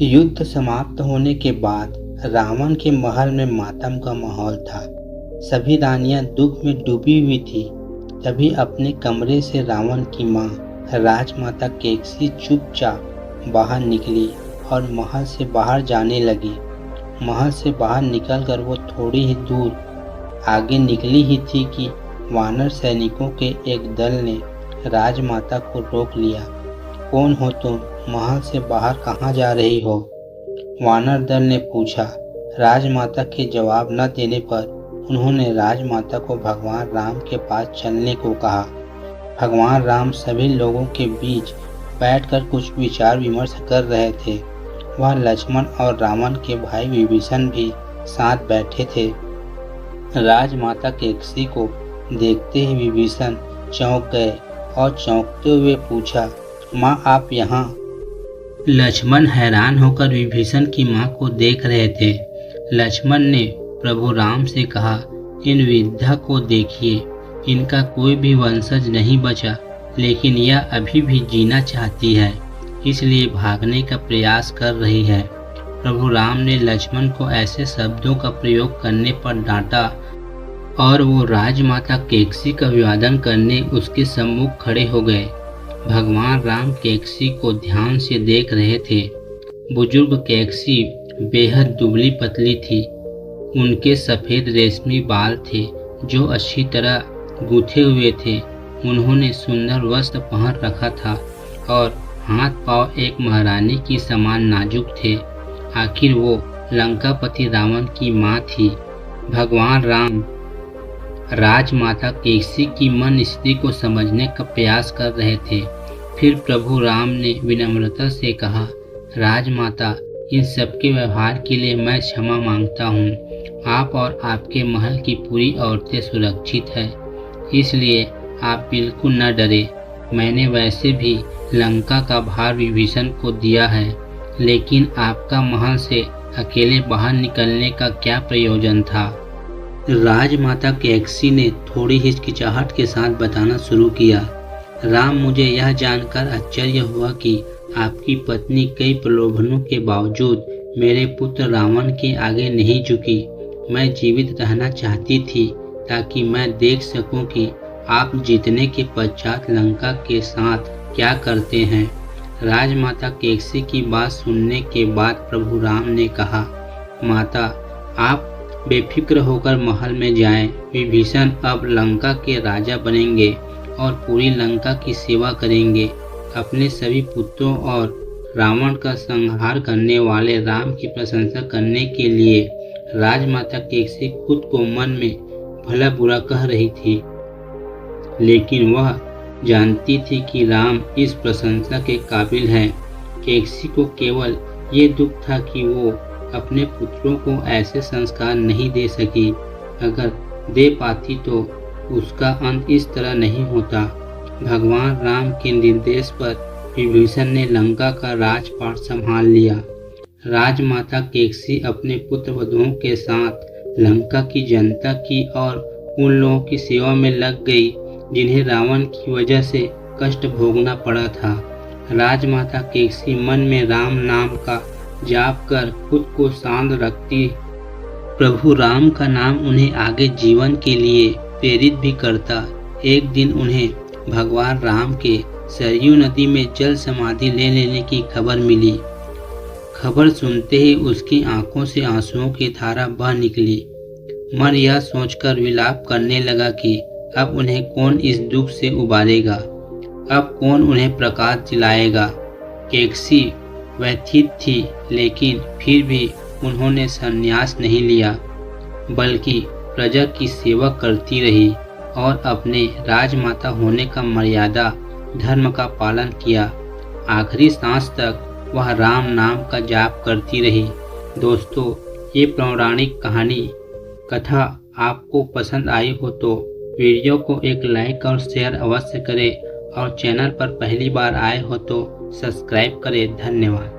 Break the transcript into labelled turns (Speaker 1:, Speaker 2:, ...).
Speaker 1: युद्ध समाप्त होने के बाद रावण के महल में मातम का माहौल था। सभी रानियां दुख में डूबी हुई थी। तभी अपने कमरे से रावण की मां राजमाता केकसी चुपचाप बाहर निकली और महल से बाहर जाने लगी। महल से बाहर निकलकर वो थोड़ी ही दूर आगे निकली ही थी कि वानर सैनिकों के एक दल ने राजमाता को रोक लिया। कौन हो तुम? महल से बाहर कहाँ जा रही हो? वानर दल ने पूछा। राजमाता के जवाब न देने पर उन्होंने राजमाता को भगवान राम के पास चलने को कहा। भगवान राम सभी लोगों के बीच बैठकर कुछ विचार विमर्श कर रहे थे। वह लक्ष्मण और रावण के भाई विभीषण भी साथ बैठे थे। राजमाता केकसी को देखते ही विभीषण चौंक गए और चौंकते हुए पूछा, माँ आप यहाँ? लक्ष्मण हैरान होकर विभीषण की माँ को देख रहे थे। लक्ष्मण ने प्रभु राम से कहा, इन वृद्धा को देखिए, इनका कोई भी वंशज नहीं बचा, लेकिन यह अभी भी जीना चाहती है, इसलिए भागने का प्रयास कर रही है। प्रभु राम ने लक्ष्मण को ऐसे शब्दों का प्रयोग करने पर डांटा और वो राजमाता केकसी का अभिवादन करने उसके सम्मुख खड़े हो गए। भगवान राम केकसी को ध्यान से देख रहे थे। बुजुर्ग केकसी बेहद दुबली पतली थी। उनके सफ़ेद रेशमी बाल थे जो अच्छी तरह गूंथे हुए थे। उन्होंने सुंदर वस्त्र पहन रखा था और हाथ पांव एक महारानी की समान नाजुक थे। आखिर वो लंकापति रावण की माँ थी। भगवान राम राजमाता केकसी की मन स्थिति को समझने का प्रयास कर रहे थे। फिर प्रभु राम ने विनम्रता से कहा, राजमाता, इन सबके व्यवहार के लिए मैं क्षमा मांगता हूँ। आप और आपके महल की पूरी औरतें सुरक्षित है, इसलिए आप बिल्कुल न डरे। मैंने वैसे भी लंका का भार विभीषण को दिया है, लेकिन आपका महल से अकेले बाहर निकलने का क्या प्रयोजन था? राजमाता केकसी ने थोड़ी हिचकिचाहट के साथ बताना शुरू किया। राम, मुझे यह जानकर आश्चर्य हुआ कि आपकी पत्नी कई प्रलोभनों के बावजूद मेरे पुत्र रावण के आगे नहीं झुकी। मैं जीवित रहना चाहती थी ताकि मैं देख सकूं कि आप जीतने के पश्चात लंका के साथ क्या करते हैं। राजमाता केकसी की बात सुनने के बाद प्रभु राम ने कहा, माता, आप बेफिक्र होकर महल में जाएं। विभीषण अब लंका के राजा बनेंगे और पूरी लंका की सेवा करेंगे। अपने सभी पुत्रों और रावण का संहार करने वाले राम की प्रशंसा करने के लिए राजमाता केकसी खुद को मन में भला बुरा कह रही थी, लेकिन वह जानती थी कि राम इस प्रशंसा के काबिल हैं। केकसी को केवल ये दुख था कि वो अपने पुत्रों को ऐसे संस्कार नहीं दे सकी। अगर दे पाती तो उसका अंत इस तरह नहीं होता। भगवान राम के निर्देश पर विभीषण ने लंका का राजपाट संभाल लिया। राजमाता केकसी अपने पुत्र वधुओं के साथ लंका की जनता की और उन लोगों की सेवा में लग गई जिन्हें रावण की वजह से कष्ट भोगना पड़ा था। राजमाता केकसी मन में राम नाम का जाप कर खुद को शांत रखती। प्रभु राम का नाम उन्हें आगे जीवन के लिए प्रेरित भी करता। एक दिन उन्हें भगवान राम के सरयू नदी में जल समाधि ले लेने की खबर मिली। खबर सुनते ही उसकी आंखों से आंसुओं की धारा बह निकली। मन यह सोचकर विलाप करने लगा कि अब उन्हें कौन इस दुख से उबारेगा, अब कौन उन्हें प्रकाश दिलाएगा। केकसी व्यथित थी, लेकिन फिर भी उन्होंने संन्यास नहीं लिया, बल्कि प्रजा की सेवा करती रही और अपने राजमाता होने का मर्यादा धर्म का पालन किया। आखिरी सांस तक वह राम नाम का जाप करती रही। दोस्तों, ये पौराणिक कथा आपको पसंद आई हो तो वीडियो को एक लाइक और शेयर अवश्य करें और चैनल पर पहली बार आए हो तो सब्सक्राइब करें। धन्यवाद।